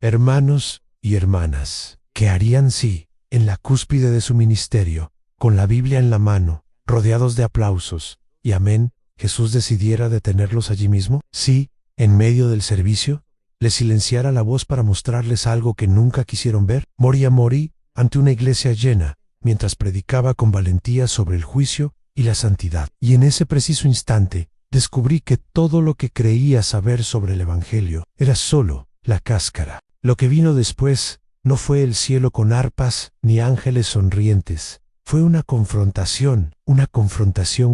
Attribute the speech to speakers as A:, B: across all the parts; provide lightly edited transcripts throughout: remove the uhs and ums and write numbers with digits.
A: Hermanos y hermanas, ¿qué harían si, en la cúspide de su ministerio, con la Biblia en la mano, rodeados de aplausos, y amén, Jesús decidiera detenerlos allí mismo? Si, en medio del servicio, les silenciara la voz para mostrarles algo que nunca quisieron ver. Morí ante una iglesia llena, mientras predicaba con valentía sobre el juicio y la santidad. Y en ese preciso instante, descubrí que todo lo que creía saber sobre el Evangelio era solo la cáscara. Lo que vino después no fue el cielo con arpas ni ángeles sonrientes. Fue una confrontación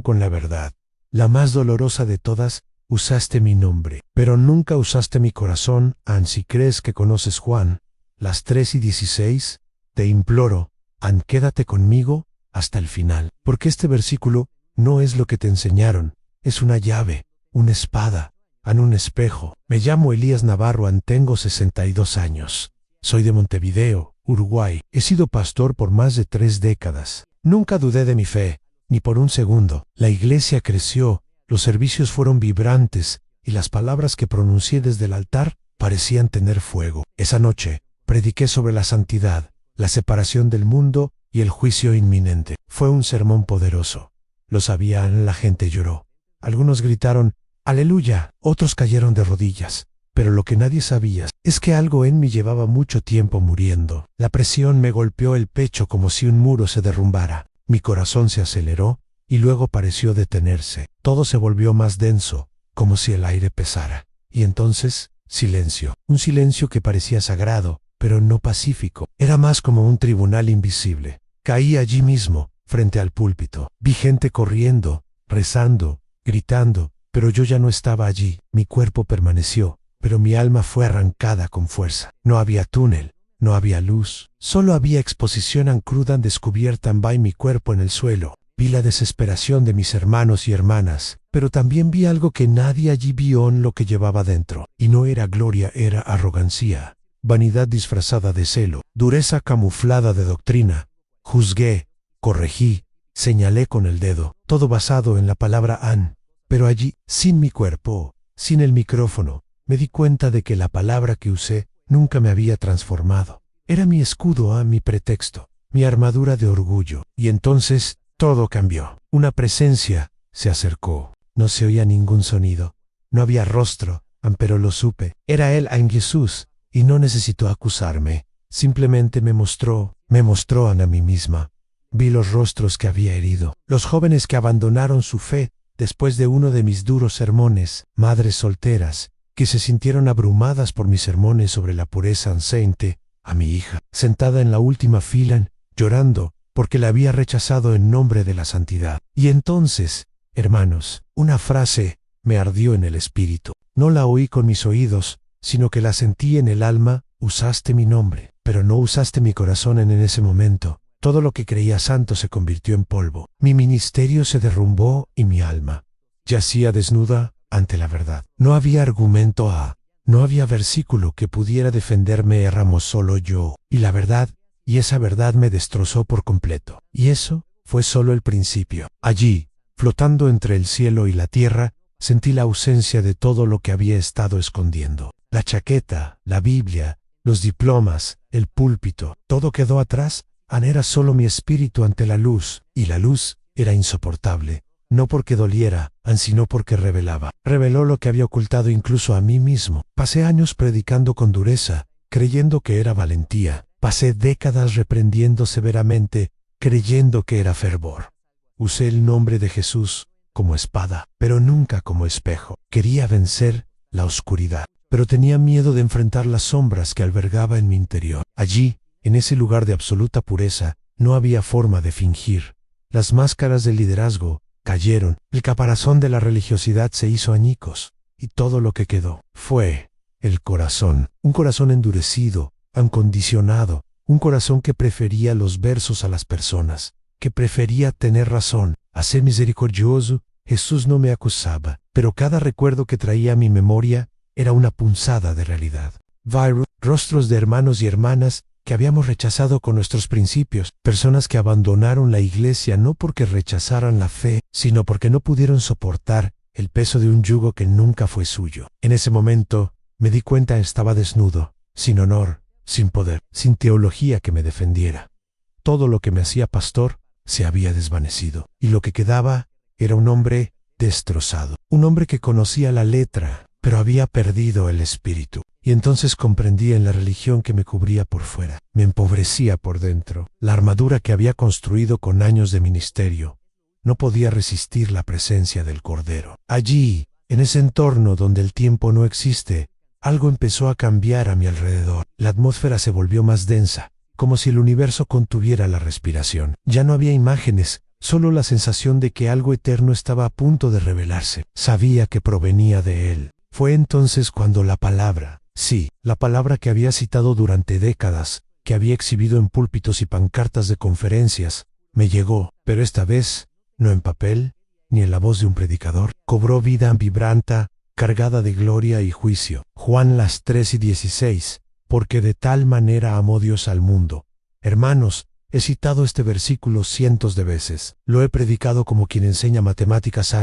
A: con la verdad. La más dolorosa de todas. Usaste mi nombre, pero nunca usaste mi corazón. Si crees que conoces Juan, las 3:16, te imploro, quédate conmigo hasta el final. Porque este versículo no es lo que te enseñaron, es una llave, una espada, un espejo. Me llamo Elías Navarro, tengo 62 años. Soy de Montevideo, Uruguay. He sido pastor por más de 3 décadas. Nunca dudé de mi fe, ni por un segundo. La iglesia creció. Los servicios fueron vibrantes y las palabras que pronuncié desde el altar parecían tener fuego. Esa noche prediqué sobre la santidad, la separación del mundo y el juicio inminente. Fue un sermón poderoso. Lo sabían, la gente lloró. Algunos gritaron, ¡Aleluya! Otros cayeron de rodillas. Pero lo que nadie sabía es que algo en mí llevaba mucho tiempo muriendo. La presión me golpeó el pecho como si un muro se derrumbara. Mi corazón se aceleró y luego pareció detenerse. Todo se volvió más denso, como si el aire pesara. Y entonces, silencio. Un silencio que parecía sagrado, pero no pacífico. Era más como un tribunal invisible. Caí allí mismo, frente al púlpito. Vi gente corriendo, rezando, gritando, pero yo ya no estaba allí. Mi cuerpo permaneció, pero mi alma fue arrancada con fuerza. No había túnel, no había luz. Solo había exposición cruda descubierta mi cuerpo en el suelo. Vi la desesperación de mis hermanos y hermanas, pero también vi algo que nadie allí vio en lo que llevaba dentro. Y no era gloria, era arrogancia, vanidad disfrazada de celo, dureza camuflada de doctrina. Juzgué, corregí, señalé con el dedo, todo basado en la palabra Pero allí, sin mi cuerpo, sin el micrófono, me di cuenta de que la palabra que usé nunca me había transformado. Era mi escudo, mi pretexto, mi armadura de orgullo. Y entonces todo cambió. Una presencia se acercó. No se oía ningún sonido. No había rostro, pero lo supe. Era él, Jesús, y no necesitó acusarme. Simplemente me mostró a mí misma. Vi los rostros que había herido. Los jóvenes que abandonaron su fe después de uno de mis duros sermones. Madres solteras que se sintieron abrumadas por mis sermones sobre la pureza aceite. A mi hija, sentada en la última fila, llorando, porque la había rechazado en nombre de la santidad. Y entonces, hermanos, una frase me ardió en el espíritu. No la oí con mis oídos, sino que la sentí en el alma. Usaste mi nombre, pero no usaste mi corazón en ese momento. Todo lo que creía santo se convirtió en polvo. Mi ministerio se derrumbó y mi alma yacía desnuda ante la verdad. No había argumento no había versículo que pudiera defenderme. Éramos solo yo y la verdad. Y esa verdad me destrozó por completo. Y eso fue solo el principio. Allí, flotando entre el cielo y la tierra, sentí la ausencia de todo lo que había estado escondiendo. La chaqueta, la Biblia, los diplomas, el púlpito, todo quedó atrás. Era solo mi espíritu ante la luz, y la luz era insoportable. No porque doliera, sino porque revelaba. Reveló lo que había ocultado incluso a mí mismo. Pasé años predicando con dureza, creyendo que era valentía. Pasé décadas reprendiendo severamente, creyendo que era fervor. Usé el nombre de Jesús como espada, pero nunca como espejo. Quería vencer la oscuridad, pero tenía miedo de enfrentar las sombras que albergaba en mi interior. Allí, en ese lugar de absoluta pureza, no había forma de fingir. Las máscaras del liderazgo cayeron, el caparazón de la religiosidad se hizo añicos, y todo lo que quedó fue el corazón. Un corazón endurecido, acondicionado, un corazón que prefería los versos a las personas, que prefería tener razón, a ser misericordioso. Jesús no me acusaba, pero cada recuerdo que traía a mi memoria era una punzada de realidad. Rostros de hermanos y hermanas que habíamos rechazado con nuestros principios, personas que abandonaron la iglesia no porque rechazaran la fe, sino porque no pudieron soportar el peso de un yugo que nunca fue suyo. En ese momento me di cuenta estaba desnudo, sin honor, sin poder, sin teología que me defendiera. Todo lo que me hacía pastor se había desvanecido, y lo que quedaba era un hombre destrozado, un hombre que conocía la letra, pero había perdido el espíritu. Y entonces comprendí en la religión que me cubría por fuera, me empobrecía por dentro. La armadura que había construido con años de ministerio no podía resistir la presencia del Cordero. Allí, en ese entorno donde el tiempo no existe, algo empezó a cambiar a mi alrededor. La atmósfera se volvió más densa, como si el universo contuviera la respiración. Ya no había imágenes, solo la sensación de que algo eterno estaba a punto de revelarse. Sabía que provenía de Él. Fue entonces cuando la palabra, sí, la palabra que había citado durante décadas, que había exhibido en púlpitos y pancartas de conferencias, me llegó, pero esta vez, no en papel, ni en la voz de un predicador. Cobró vida vibrante, cargada de gloria y juicio. Juan 3:16, porque de tal manera amó Dios al mundo. Hermanos, he citado este versículo cientos de veces. Lo he predicado como quien enseña matemáticas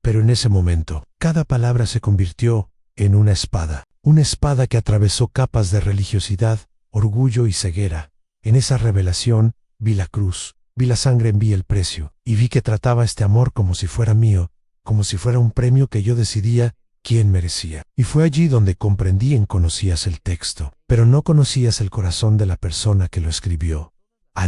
A: pero en ese momento, cada palabra se convirtió en una espada que atravesó capas de religiosidad, orgullo y ceguera. En esa revelación vi la cruz, vi la sangre, vi el precio, y vi que trataba este amor como si fuera mío, como si fuera un premio que yo decidía quién merecía. Y fue allí donde comprendí en conocías el texto, pero no conocías el corazón de la persona que lo escribió.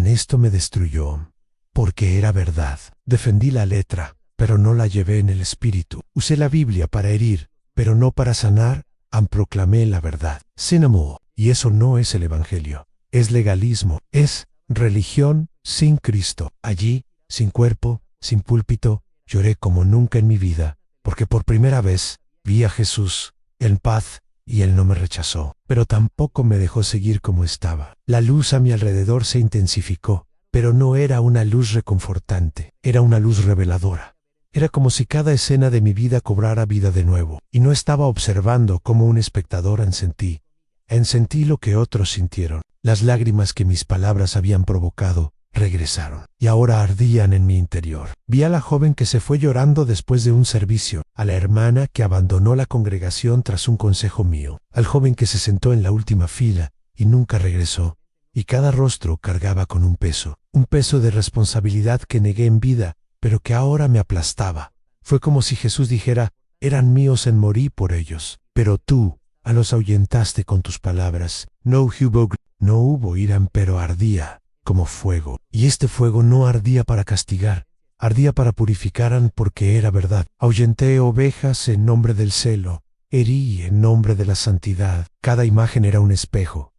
A: Esto me destruyó, porque era verdad. Defendí la letra, pero no la llevé en el espíritu. Usé la Biblia para herir, pero no para sanar. Proclamé la verdad. Sin amor. Y eso no es el Evangelio. Es legalismo. Es religión sin Cristo. Allí, sin cuerpo, sin púlpito, lloré como nunca en mi vida, porque por primera vez vi a Jesús en paz, y Él no me rechazó, pero tampoco me dejó seguir como estaba. La luz a mi alrededor se intensificó, pero no era una luz reconfortante, era una luz reveladora. Era como si cada escena de mi vida cobrara vida de nuevo, y no estaba observando como un espectador sentí lo que otros sintieron. Las lágrimas que mis palabras habían provocado regresaron, y ahora ardían en mi interior. Vi a la joven que se fue llorando después de un servicio, a la hermana que abandonó la congregación tras un consejo mío, al joven que se sentó en la última fila y nunca regresó, y cada rostro cargaba con un peso de responsabilidad que negué en vida, pero que ahora me aplastaba. Fue como si Jesús dijera, eran míos en morí por ellos, pero tú los ahuyentaste con tus palabras. No hubo ira, pero ardía como fuego. Y este fuego no ardía para castigar, ardía para purificar, porque era verdad. Ahuyenté ovejas en nombre del celo, herí en nombre de la santidad. Cada imagen era un espejo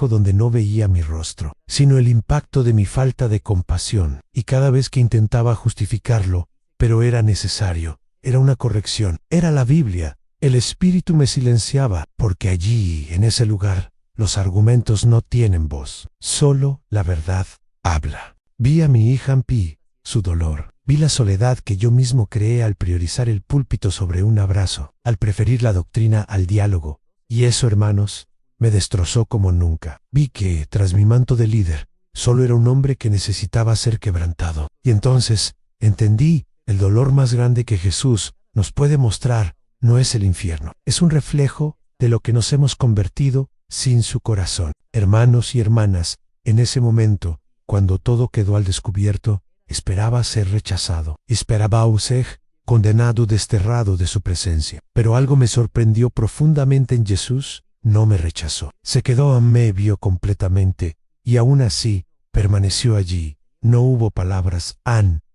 A: donde no veía mi rostro, sino el impacto de mi falta de compasión. Y cada vez que intentaba justificarlo, pero era necesario, era una corrección, era la Biblia. El Espíritu me silenciaba, porque allí, en ese lugar, los argumentos no tienen voz, solo la verdad habla. Vi a mi hija Pi, su dolor. Vi la soledad que yo mismo creé al priorizar el púlpito sobre un abrazo, al preferir la doctrina al diálogo. Y eso, hermanos, me destrozó como nunca. Vi que, tras mi manto de líder, solo era un hombre que necesitaba ser quebrantado. Y entonces, entendí, el dolor más grande que Jesús nos puede mostrar no es el infierno. Es un reflejo de lo que nos hemos convertido sin su corazón. Hermanos y hermanas, en ese momento, cuando todo quedó al descubierto, esperaba ser rechazado. Esperaba ser condenado, desterrado de su presencia. Pero algo me sorprendió profundamente en Jesús. No me rechazó. Se quedó, me vio completamente, y aún así, permaneció allí. No hubo palabras,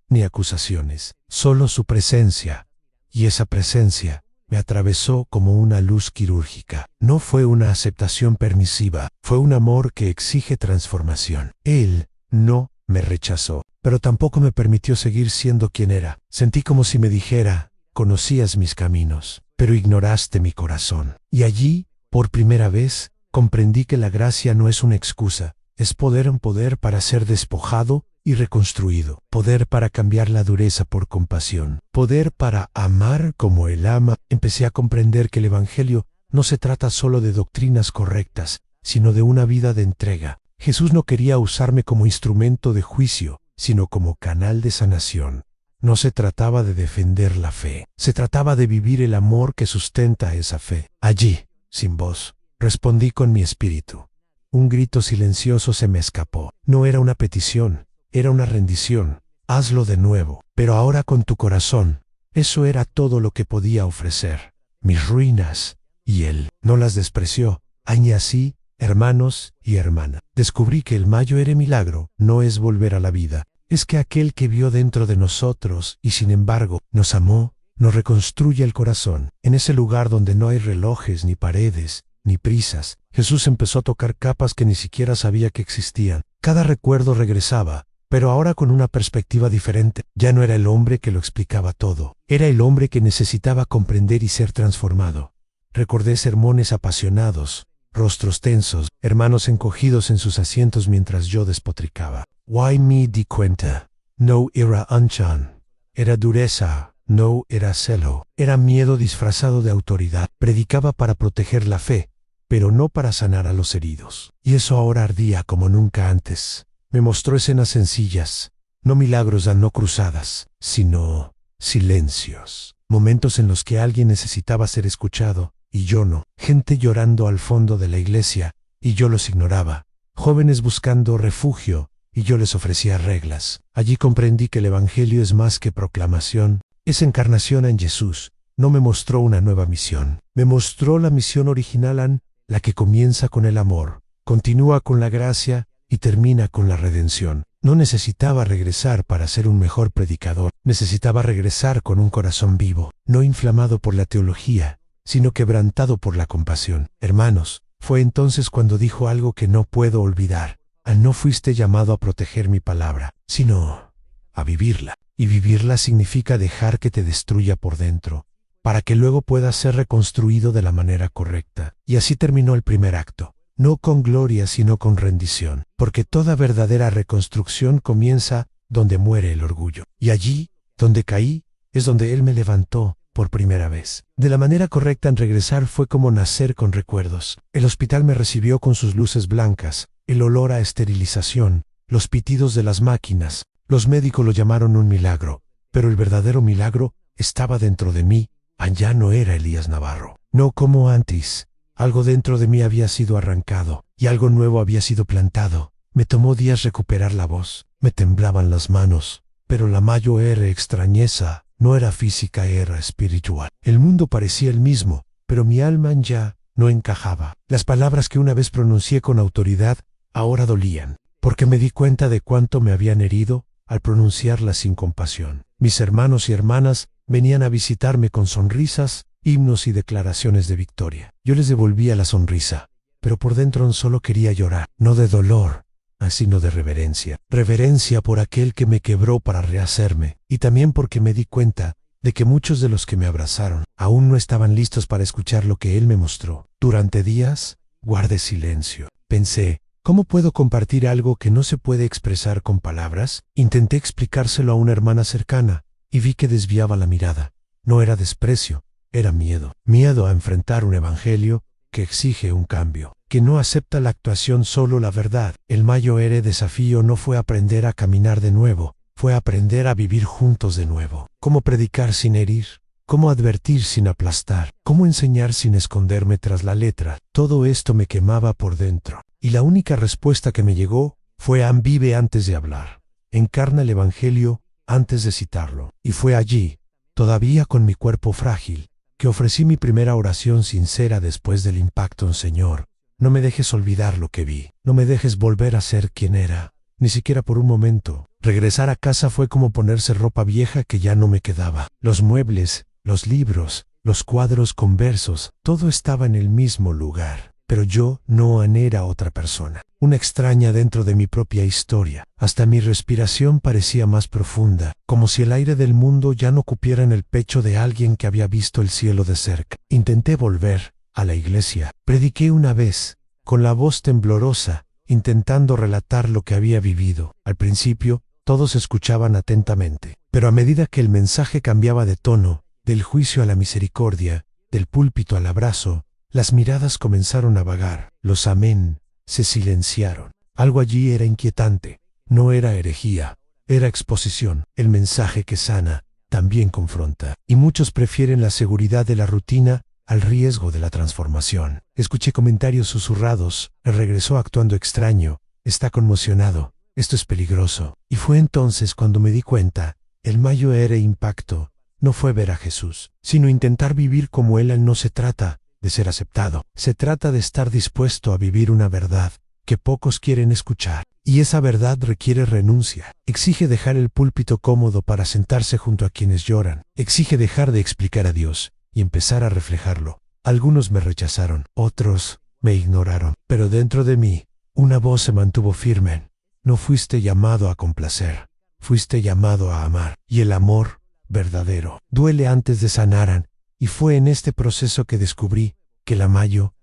A: ni acusaciones, solo su presencia. Y esa presencia me atravesó como una luz quirúrgica. No fue una aceptación permisiva, fue un amor que exige transformación. Él no me rechazó, pero tampoco me permitió seguir siendo quien era. Sentí como si me dijera, conocías mis caminos, pero ignoraste mi corazón. Y allí, por primera vez, comprendí que la gracia no es una excusa, es poder en poder para ser despojado y reconstruido, poder para cambiar la dureza por compasión, poder para amar como Él ama. Empecé a comprender que el Evangelio no se trata solo de doctrinas correctas, sino de una vida de entrega. Jesús no quería usarme como instrumento de juicio, sino como canal de sanación. No se trataba de defender la fe, se trataba de vivir el amor que sustenta esa fe. Allí, sin voz, respondí con mi espíritu. Un grito silencioso se me escapó. No era una petición, era una rendición. Hazlo de nuevo, pero ahora con tu corazón. Eso era todo lo que podía ofrecer. Mis ruinas. Y él no las despreció. Añe así, hermanos y hermana. Descubrí que el mayor milagro no es volver a la vida. Es que aquel que vio dentro de nosotros y sin embargo nos amó, nos reconstruye el corazón. En ese lugar donde no hay relojes, ni paredes, ni prisas, Jesús empezó a tocar capas que ni siquiera sabía que existían. Cada recuerdo regresaba, pero ahora con una perspectiva diferente. Ya no era el hombre que lo explicaba todo. Era el hombre que necesitaba comprender y ser transformado. Recordé sermones apasionados, rostros tensos, hermanos encogidos en sus asientos mientras yo despotricaba. Why me di cuenta. No era anchan. Era dureza. No era celo. Era miedo disfrazado de autoridad. Predicaba para proteger la fe, pero no para sanar a los heridos. Y eso ahora ardía como nunca antes. Me mostró escenas sencillas, no milagros no cruzadas, sino silencios. Momentos en los que alguien necesitaba ser escuchado, y yo no. Gente llorando al fondo de la iglesia, y yo los ignoraba. Jóvenes buscando refugio, y yo les ofrecía reglas. Allí comprendí que el Evangelio es más que proclamación, es encarnación en Jesús. No me mostró una nueva misión. Me mostró la misión original, la que comienza con el amor, continúa con la gracia y termina con la redención. No necesitaba regresar para ser un mejor predicador. Necesitaba regresar con un corazón vivo, no inflamado por la teología, sino quebrantado por la compasión. Hermanos, fue entonces cuando dijo algo que no puedo olvidar. No fuiste llamado a proteger mi palabra, sino a vivirla. Y vivirla significa dejar que te destruya por dentro, para que luego puedas ser reconstruido de la manera correcta. Y así terminó el primer acto. No con gloria, sino con rendición, porque toda verdadera reconstrucción comienza donde muere el orgullo. Y allí, donde caí, es donde Él me levantó por primera vez. De la manera correcta en regresar fue como nacer con recuerdos. El hospital me recibió con sus luces blancas, el olor a esterilización, los pitidos de las máquinas. Los médicos lo llamaron un milagro, pero el verdadero milagro estaba dentro de mí. Allá no era Elías Navarro. No como antes. Algo dentro de mí había sido arrancado, y algo nuevo había sido plantado. Me tomó días recuperar la voz, me temblaban las manos, pero la mayor extrañeza no era física, era espiritual. El mundo parecía el mismo, pero mi alma ya no encajaba. Las palabras que una vez pronuncié con autoridad ahora dolían, porque me di cuenta de cuánto me habían herido al pronunciarlas sin compasión. Mis hermanos y hermanas venían a visitarme con sonrisas, himnos y declaraciones de victoria. Yo les devolvía la sonrisa, pero por dentro solo quería llorar, no de dolor, sino de reverencia. Reverencia por aquel que me quebró para rehacerme, y también porque me di cuenta de que muchos de los que me abrazaron aún no estaban listos para escuchar lo que Él me mostró. Durante días, guardé silencio. Pensé, ¿cómo puedo compartir algo que no se puede expresar con palabras? Intenté explicárselo a una hermana cercana, y vi que desviaba la mirada. No era desprecio, era miedo. Miedo a enfrentar un evangelio que exige un cambio, que no acepta la actuación, solo la verdad. El mayor desafío no fue aprender a caminar de nuevo, fue aprender a vivir juntos de nuevo. Cómo predicar sin herir, cómo advertir sin aplastar, cómo enseñar sin esconderme tras la letra. Todo esto me quemaba por dentro. Y la única respuesta que me llegó fue: vive antes de hablar. Encarna el evangelio antes de citarlo. Y fue allí, todavía con mi cuerpo frágil, que ofrecí mi primera oración sincera después del impacto. Señor, no me dejes olvidar lo que vi. No me dejes volver a ser quien era, ni siquiera por un momento. Regresar a casa fue como ponerse ropa vieja que ya no me quedaba. Los muebles, los libros, los cuadros con versos, todo estaba en el mismo lugar. Pero yo no era otra persona, una extraña dentro de mi propia historia. Hasta mi respiración parecía más profunda, como si el aire del mundo ya no cupiera en el pecho de alguien que había visto el cielo de cerca. Intenté volver a la iglesia. Prediqué una vez, con la voz temblorosa, intentando relatar lo que había vivido. Al principio, todos escuchaban atentamente, pero a medida que el mensaje cambiaba de tono, del juicio a la misericordia, del púlpito al abrazo, las miradas comenzaron a vagar, los amén se silenciaron. Algo allí era inquietante, no era herejía, era exposición. El mensaje que sana también confronta, y muchos prefieren la seguridad de la rutina al riesgo de la transformación. Escuché comentarios susurrados. Él regresó actuando extraño. Está conmocionado. Esto es peligroso. Y fue entonces cuando me di cuenta, el mayor impacto no fue ver a Jesús, sino intentar vivir como Él. No se trata de ser aceptado. Se trata de estar dispuesto a vivir una verdad que pocos quieren escuchar. Y esa verdad requiere renuncia. Exige dejar el púlpito cómodo para sentarse junto a quienes lloran. Exige dejar de explicar a Dios y empezar a reflejarlo. Algunos me rechazaron, otros me ignoraron. Pero dentro de mí, una voz se mantuvo firme. No fuiste llamado a complacer. Fuiste llamado a amar. Y el amor verdadero duele antes de sanar. Y fue en este proceso que descubrí que la mayor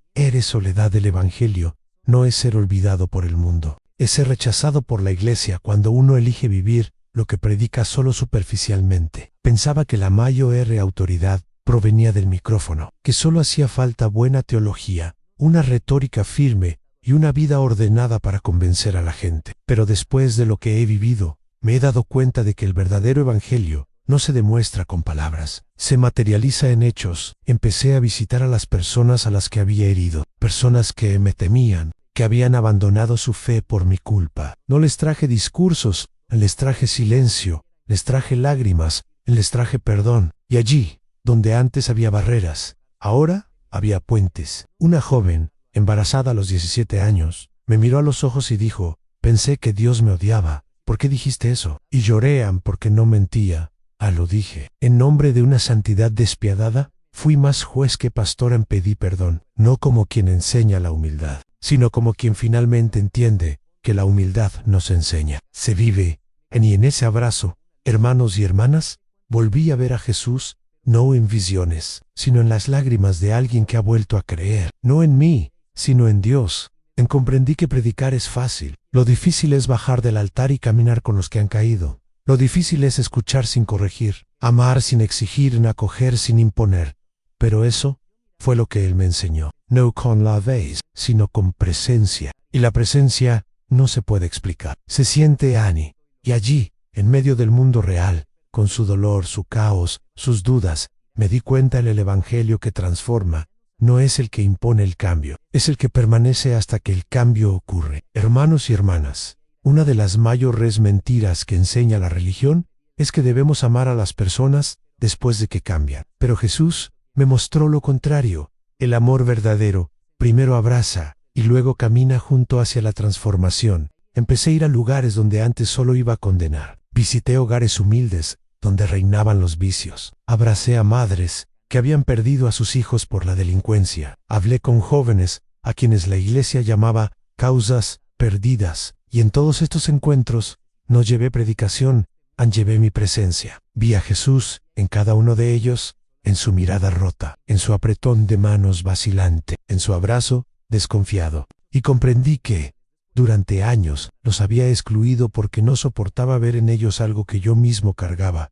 A: soledad del Evangelio no es ser olvidado por el mundo. Es ser rechazado por la iglesia cuando uno elige vivir lo que predica solo superficialmente. Pensaba que la mayor autoridad provenía del micrófono, que solo hacía falta buena teología, una retórica firme y una vida ordenada para convencer a la gente. Pero después de lo que he vivido, me he dado cuenta de que el verdadero evangelio no se demuestra con palabras, se materializa en hechos. Empecé a visitar a las personas a las que había herido, personas que me temían, que habían abandonado su fe por mi culpa. No les traje discursos, les traje silencio, les traje lágrimas, les traje perdón. Y allí, donde antes había barreras, ahora había puentes. Una joven, embarazada a los 17 años, me miró a los ojos y dijo: pensé que Dios me odiaba. ¿Por qué dijiste eso? Y lloré porque no mentía. Lo dije. En nombre de una santidad despiadada, fui más juez que pastor en pedir perdón, no como quien enseña la humildad, sino como quien finalmente entiende que la humildad no se enseña, se vive. Y en ese abrazo, hermanos y hermanas, volví a ver a Jesús, no en visiones, sino en las lágrimas de alguien que ha vuelto a creer, no en mí, sino en Dios. Comprendí que predicar es fácil. Lo difícil es bajar del altar y caminar con los que han caído. Lo difícil es escuchar sin corregir, amar sin exigir, acoger sin imponer. Pero eso fue lo que Él me enseñó. No con la vez, sino con presencia. Y la presencia no se puede explicar. Se siente Annie. Y allí, en medio del mundo real, con su dolor, su caos, sus dudas, me di cuenta el evangelio que transforma no es el que impone el cambio, es el que permanece hasta que el cambio ocurre. Hermanos y hermanas, una de las mayores mentiras que enseña la religión es que debemos amar a las personas después de que cambian. Pero Jesús me mostró lo contrario. El amor verdadero primero abraza y luego camina junto hacia la transformación. Empecé a ir a lugares donde antes solo iba a condenar. Visité hogares humildes donde reinaban los vicios. Abracé a madres que habían perdido a sus hijos por la delincuencia. Hablé con jóvenes a quienes la iglesia llamaba causas perdidas. Y en todos estos encuentros no llevé predicación, llevé mi presencia. Vi a Jesús en cada uno de ellos, en su mirada rota, en su apretón de manos vacilante, en su abrazo desconfiado. Y comprendí que, durante años, los había excluido porque no soportaba ver en ellos algo que yo mismo cargaba.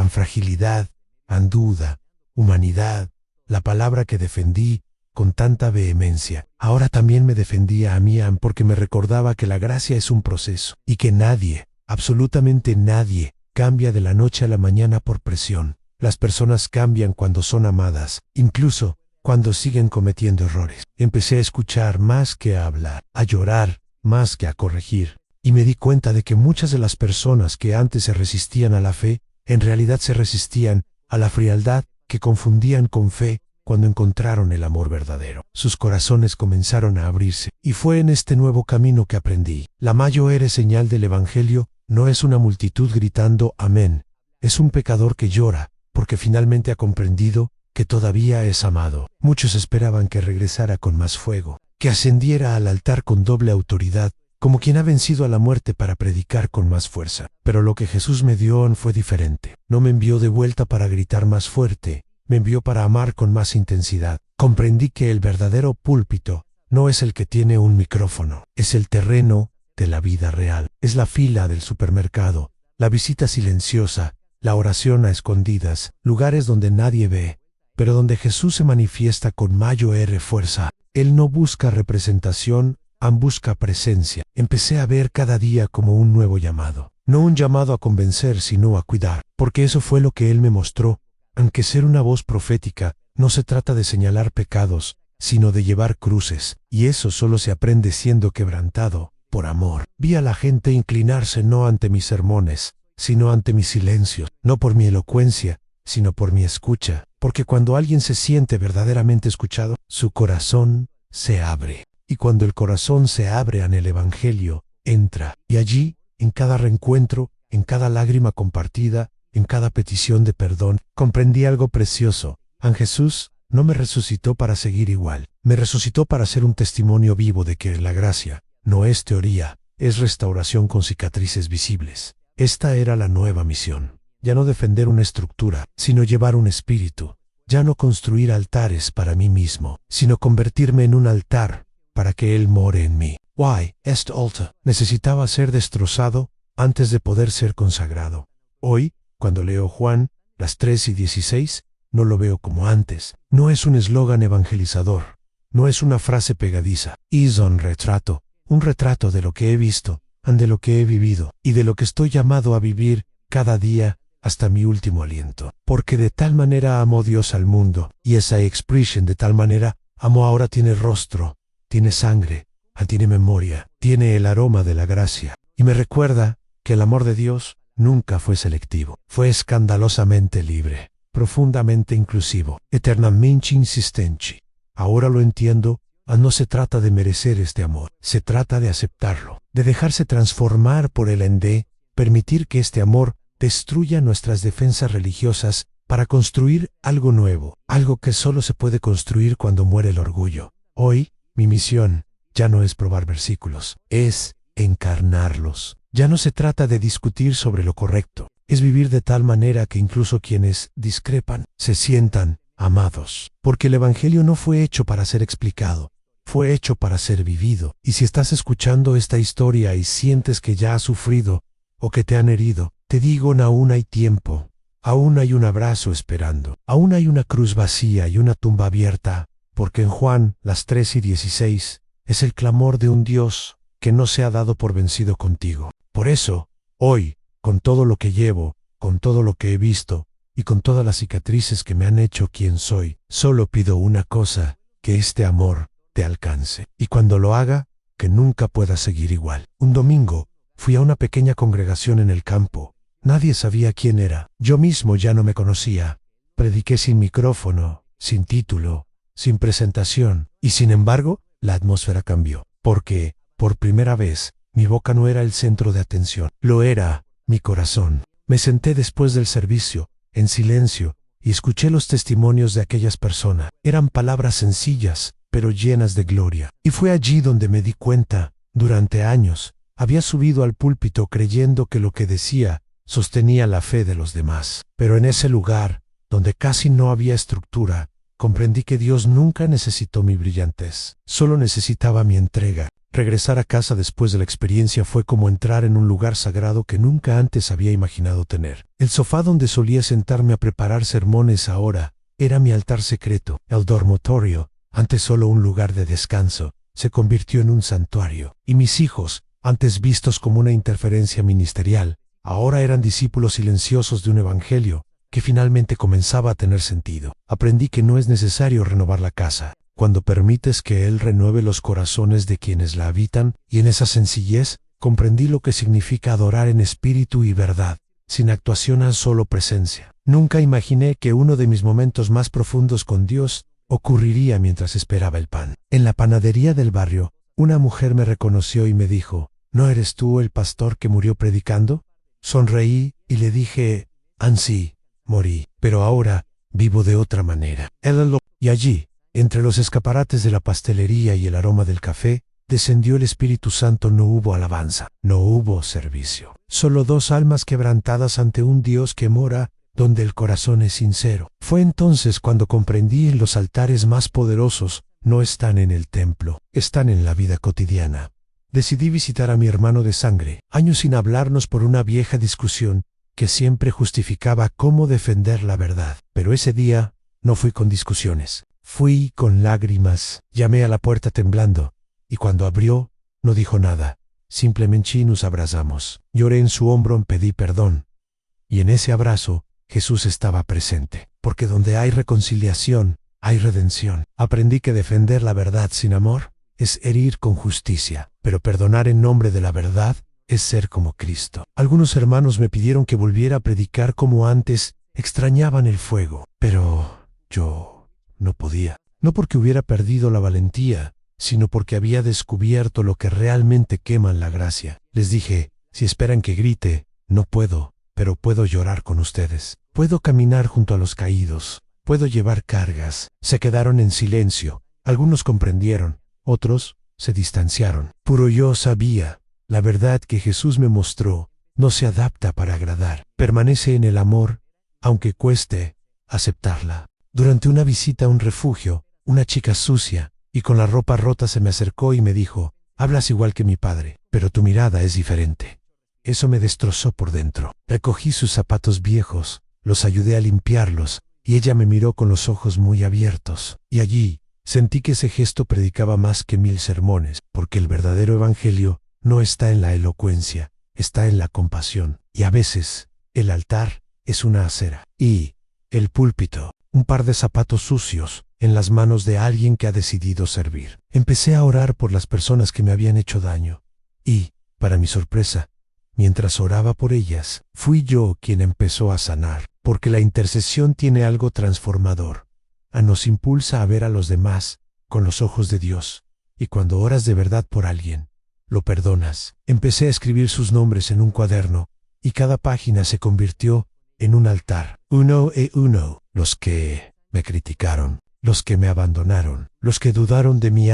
A: Fragilidad, duda, humanidad, la palabra que defendí con tanta vehemencia. Ahora también me defendía a mí porque me recordaba que la gracia es un proceso y que nadie, absolutamente nadie, cambia de la noche a la mañana por presión. Las personas cambian cuando son amadas, incluso cuando siguen cometiendo errores. Empecé a escuchar más que a hablar, a llorar más que a corregir, y me di cuenta de que muchas de las personas que antes se resistían a la fe, en realidad se resistían a la frialdad que confundían con fe. Cuando encontraron el amor verdadero, sus corazones comenzaron a abrirse. Y fue en este nuevo camino que aprendí. La mayor señal del evangelio no es una multitud gritando amén. Es un pecador que llora porque finalmente ha comprendido que todavía es amado. Muchos esperaban que regresara con más fuego, que ascendiera al altar con doble autoridad, como quien ha vencido a la muerte para predicar con más fuerza. Pero lo que Jesús me dio fue diferente. No me envió de vuelta para gritar más fuerte. Me envió para amar con más intensidad. Comprendí que el verdadero púlpito no es el que tiene un micrófono, es el terreno de la vida real. Es la fila del supermercado, la visita silenciosa, la oración a escondidas, lugares donde nadie ve, pero donde Jesús se manifiesta con mayor fuerza. Él no busca representación, busca presencia. Empecé a ver cada día como un nuevo llamado. No un llamado a convencer, sino a cuidar, porque eso fue lo que Él me mostró. Aunque ser una voz profética no se trata de señalar pecados, sino de llevar cruces, y eso solo se aprende siendo quebrantado, por amor. Vi a la gente inclinarse no ante mis sermones, sino ante mis silencios, no por mi elocuencia, sino por mi escucha, porque cuando alguien se siente verdaderamente escuchado, su corazón se abre. Y cuando el corazón se abre en el Evangelio, entra, y allí, en cada reencuentro, en cada lágrima compartida, en cada petición de perdón, comprendí algo precioso. En Jesús no me resucitó para seguir igual, me resucitó para ser un testimonio vivo de que la gracia no es teoría, es restauración con cicatrices visibles. Esta era la nueva misión, ya no defender una estructura, sino llevar un espíritu, ya no construir altares para mí mismo, sino convertirme en un altar para que Él more en mí. Why, este altar necesitaba ser destrozado antes de poder ser consagrado. Hoy, cuando leo Juan, las 3:16, no lo veo como antes. No es un eslogan evangelizador, no es una frase pegadiza. Es un retrato de lo que he visto, de lo que he vivido, y de lo que estoy llamado a vivir cada día hasta mi último aliento. Porque de tal manera amó Dios al mundo, y esa expresión de tal manera amó ahora tiene rostro, tiene sangre, tiene memoria, tiene el aroma de la gracia. Y me recuerda que el amor de Dios nunca fue selectivo, fue escandalosamente libre, profundamente inclusivo, eternamente insistente. Ahora lo entiendo, no se trata de merecer este amor, se trata de aceptarlo, de dejarse transformar por el ende, permitir que este amor destruya nuestras defensas religiosas para construir algo nuevo, algo que solo se puede construir cuando muere el orgullo. Hoy, mi misión ya no es probar versículos, es encarnarlos. Ya no se trata de discutir sobre lo correcto, es vivir de tal manera que incluso quienes discrepan se sientan amados. Porque el Evangelio no fue hecho para ser explicado, fue hecho para ser vivido. Y si estás escuchando esta historia y sientes que ya has sufrido o que te han herido, te digo, aún hay tiempo, aún hay un abrazo esperando, aún hay una cruz vacía y una tumba abierta, porque en Juan, las 3:16, es el clamor de un Dios que no se ha dado por vencido contigo. Por eso, hoy, con todo lo que llevo, con todo lo que he visto, y con todas las cicatrices que me han hecho quien soy, solo pido una cosa, que este amor te alcance. Y cuando lo haga, que nunca puedas seguir igual. Un domingo, fui a una pequeña congregación en el campo. Nadie sabía quién era. Yo mismo ya no me conocía. Prediqué sin micrófono, sin título, sin presentación. Y sin embargo, la atmósfera cambió. Porque, por primera vez, mi boca no era el centro de atención. Lo era mi corazón. Me senté después del servicio, en silencio, y escuché los testimonios de aquellas personas. Eran palabras sencillas, pero llenas de gloria. Y fue allí donde me di cuenta, durante años, había subido al púlpito creyendo que lo que decía sostenía la fe de los demás. Pero en ese lugar, donde casi no había estructura, comprendí que Dios nunca necesitó mi brillantez, solo necesitaba mi entrega. Regresar a casa después de la experiencia fue como entrar en un lugar sagrado que nunca antes había imaginado tener. El sofá donde solía sentarme a preparar sermones ahora era mi altar secreto. El dormitorio, antes solo un lugar de descanso, se convirtió en un santuario. Y mis hijos, antes vistos como una interferencia ministerial, ahora eran discípulos silenciosos de un evangelio que finalmente comenzaba a tener sentido. Aprendí que no es necesario renovar la casa, cuando permites que Él renueve los corazones de quienes la habitan, y en esa sencillez comprendí lo que significa adorar en espíritu y verdad, sin actuación a solo presencia. Nunca imaginé que uno de mis momentos más profundos con Dios ocurriría mientras esperaba el pan. En la panadería del barrio, una mujer me reconoció y me dijo, ¿no eres tú el pastor que murió predicando? Sonreí y le dije, sí, morí, pero ahora vivo de otra manera. Y allí, entre los escaparates de la pastelería y el aroma del café, descendió el Espíritu Santo. No hubo alabanza, no hubo servicio. Solo dos almas quebrantadas ante un Dios que mora donde el corazón es sincero. Fue entonces cuando comprendí que los altares más poderosos no están en el templo, están en la vida cotidiana. Decidí visitar a mi hermano de sangre, años sin hablarnos por una vieja discusión que siempre justificaba cómo defender la verdad. Pero ese día no fui con discusiones. Fui con lágrimas, llamé a la puerta temblando, y cuando abrió, no dijo nada, simplemente nos abrazamos. Lloré en su hombro, pedí perdón, y en ese abrazo, Jesús estaba presente, porque donde hay reconciliación, hay redención. Aprendí que defender la verdad sin amor es herir con justicia, pero perdonar en nombre de la verdad es ser como Cristo. Algunos hermanos me pidieron que volviera a predicar como antes, extrañaban el fuego, pero yo no podía. No porque hubiera perdido la valentía, sino porque había descubierto lo que realmente quema en la gracia. Les dije, si esperan que grite, no puedo, pero puedo llorar con ustedes. Puedo caminar junto a los caídos, puedo llevar cargas. Se quedaron en silencio, algunos comprendieron, otros se distanciaron. Puro yo sabía, la verdad que Jesús me mostró no se adapta para agradar, permanece en el amor, aunque cueste aceptarla. Durante una visita a un refugio, una chica sucia y con la ropa rota se me acercó y me dijo, hablas igual que mi padre, pero tu mirada es diferente. Eso me destrozó por dentro. Recogí sus zapatos viejos, los ayudé a limpiarlos, y ella me miró con los ojos muy abiertos. Y allí, sentí que ese gesto predicaba más que 1000 sermones, porque el verdadero evangelio no está en la elocuencia, está en la compasión. Y a veces, el altar es una acera. Y el púlpito, un par de zapatos sucios, en las manos de alguien que ha decidido servir. Empecé a orar por las personas que me habían hecho daño. Y, para mi sorpresa, mientras oraba por ellas, fui yo quien empezó a sanar, porque la intercesión tiene algo transformador. Nos impulsa a ver a los demás con los ojos de Dios, y cuando oras de verdad por alguien, lo perdonas. Empecé a escribir sus nombres en un cuaderno, y cada página se convirtió en un altar. Uno e uno, los que me criticaron, los que me abandonaron, los que dudaron de mí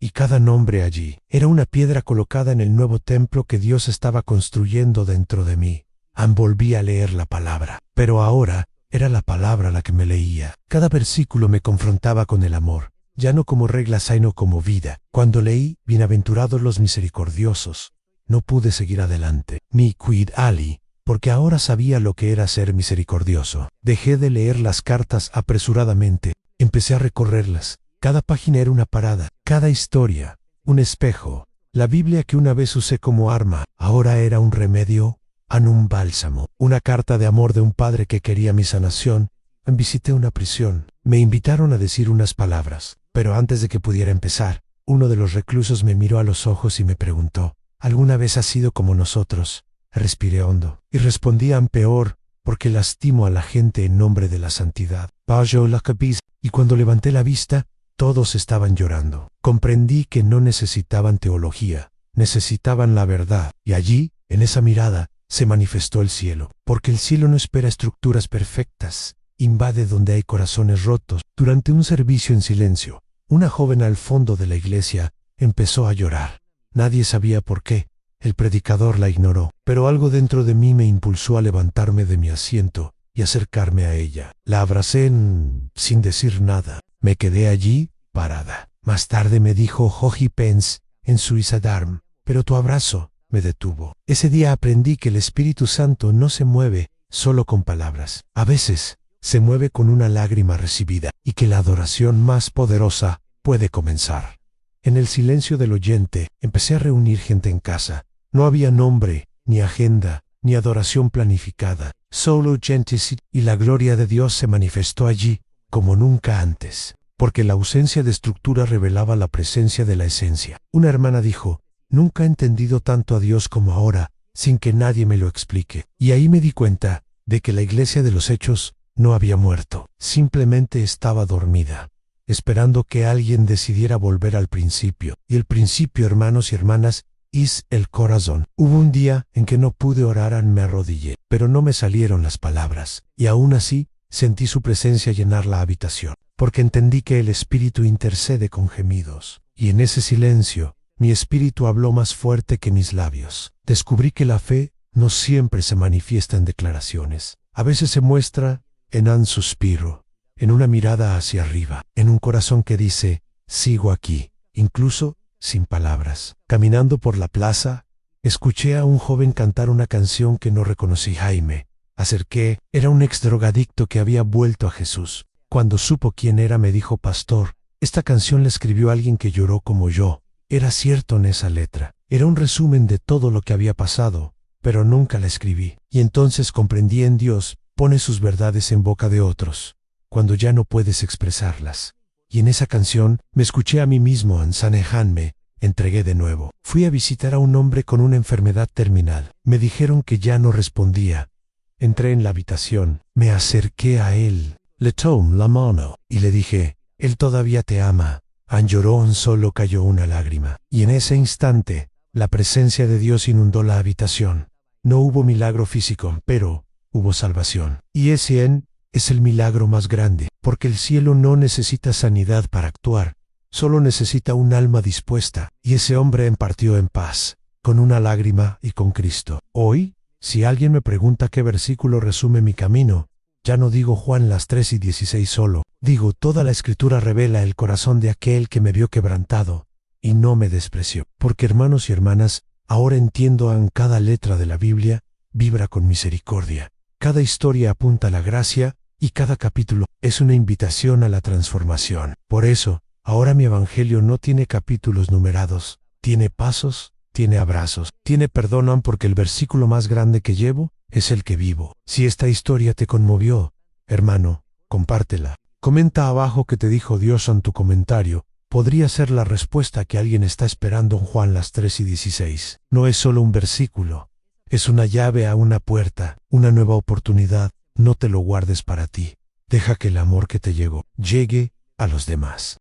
A: y cada nombre allí era una piedra colocada en el nuevo templo que Dios estaba construyendo dentro de mí. Volví a leer la palabra, pero ahora era la palabra la que me leía. Cada versículo me confrontaba con el amor, ya no como regla sino como vida. Cuando leí, bienaventurados los misericordiosos, no pude seguir adelante. Mi quid ali, porque ahora sabía lo que era ser misericordioso. Dejé de leer las cartas apresuradamente, empecé a recorrerlas. Cada página era una parada, cada historia, un espejo. La Biblia que una vez usé como arma, ahora era un remedio, un bálsamo. Una carta de amor de un padre que quería mi sanación. Visité una prisión. Me invitaron a decir unas palabras, pero antes de que pudiera empezar, uno de los reclusos me miró a los ojos y me preguntó, ¿alguna vez has sido como nosotros? Respiré hondo, y respondí peor, porque lastimo a la gente en nombre de la santidad. Bajó la cabeza, y cuando levanté la vista, todos estaban llorando. Comprendí que no necesitaban teología, necesitaban la verdad, y allí, en esa mirada, se manifestó el cielo, porque el cielo no espera estructuras perfectas, invade donde hay corazones rotos. Durante un servicio en silencio, una joven al fondo de la iglesia empezó a llorar. Nadie sabía por qué. El predicador la ignoró, pero algo dentro de mí me impulsó a levantarme de mi asiento y acercarme a ella. La abracé sin decir nada. Me quedé allí, parada. Más tarde me dijo Joji Pence en Suizadarm, pero tu abrazo me detuvo. Ese día aprendí que el Espíritu Santo no se mueve solo con palabras. A veces se mueve con una lágrima recibida y que la adoración más poderosa puede comenzar. En el silencio del oyente empecé a reunir gente en casa. No había nombre, ni agenda, ni adoración planificada. Solo gente y la gloria de Dios se manifestó allí como nunca antes, porque la ausencia de estructura revelaba la presencia de la esencia. Una hermana dijo, nunca he entendido tanto a Dios como ahora, sin que nadie me lo explique. Y ahí me di cuenta de que la iglesia de los hechos no había muerto, simplemente estaba dormida, esperando que alguien decidiera volver al principio. Y el principio, hermanos y hermanas, es el corazón. Hubo un día en que no pude orar, me arrodillé, pero no me salieron las palabras, y aún así sentí su presencia llenar la habitación, porque entendí que el Espíritu intercede con gemidos. Y en ese silencio, mi espíritu habló más fuerte que mis labios. Descubrí que la fe no siempre se manifiesta en declaraciones. A veces se muestra en un suspiro, en una mirada hacia arriba, en un corazón que dice, sigo aquí, incluso sin palabras. Caminando por la plaza, escuché a un joven cantar una canción que no reconocí. Jaime. Acerqué, era un ex drogadicto que había vuelto a Jesús. Cuando supo quién era me dijo, pastor, esta canción la escribió alguien que lloró como yo. Era cierto en esa letra. Era un resumen de todo lo que había pasado, pero nunca la escribí. Y entonces comprendí en Dios, pone sus verdades en boca de otros. cuando ya no puedes expresarlas. Y en esa canción me escuché a mí mismo en Sanehan, entregué de nuevo. Fui a visitar a un hombre con una enfermedad terminal. Me dijeron que ya no respondía. Entré en la habitación, me acerqué a él, le tomé la mano y le dije, él todavía te ama. Lloró, solo cayó una lágrima. Y en ese instante, la presencia de Dios inundó la habitación. No hubo milagro físico, pero hubo salvación. Y ese es el milagro más grande, porque el cielo no necesita sanidad para actuar, solo necesita un alma dispuesta, y ese hombre partió en paz, con una lágrima y con Cristo. Hoy, si alguien me pregunta qué versículo resume mi camino, ya no digo Juan 3:16 solo, digo toda la Escritura revela el corazón de aquel que me vio quebrantado, y no me despreció. Porque hermanos y hermanas, ahora entiendo en cada letra de la Biblia, vibra con misericordia. Cada historia apunta a la gracia, y cada capítulo es una invitación a la transformación. Por eso, ahora mi evangelio no tiene capítulos numerados, tiene pasos, tiene abrazos, tiene perdón, porque el versículo más grande que llevo es el que vivo. Si esta historia te conmovió, hermano, compártela. Comenta abajo qué te dijo Dios en tu comentario. Podría ser la respuesta que alguien está esperando en Juan 3:16. No es solo un versículo, es una llave a una puerta, una nueva oportunidad. No te lo guardes para ti. Deja que el amor que te llegó llegue a los demás.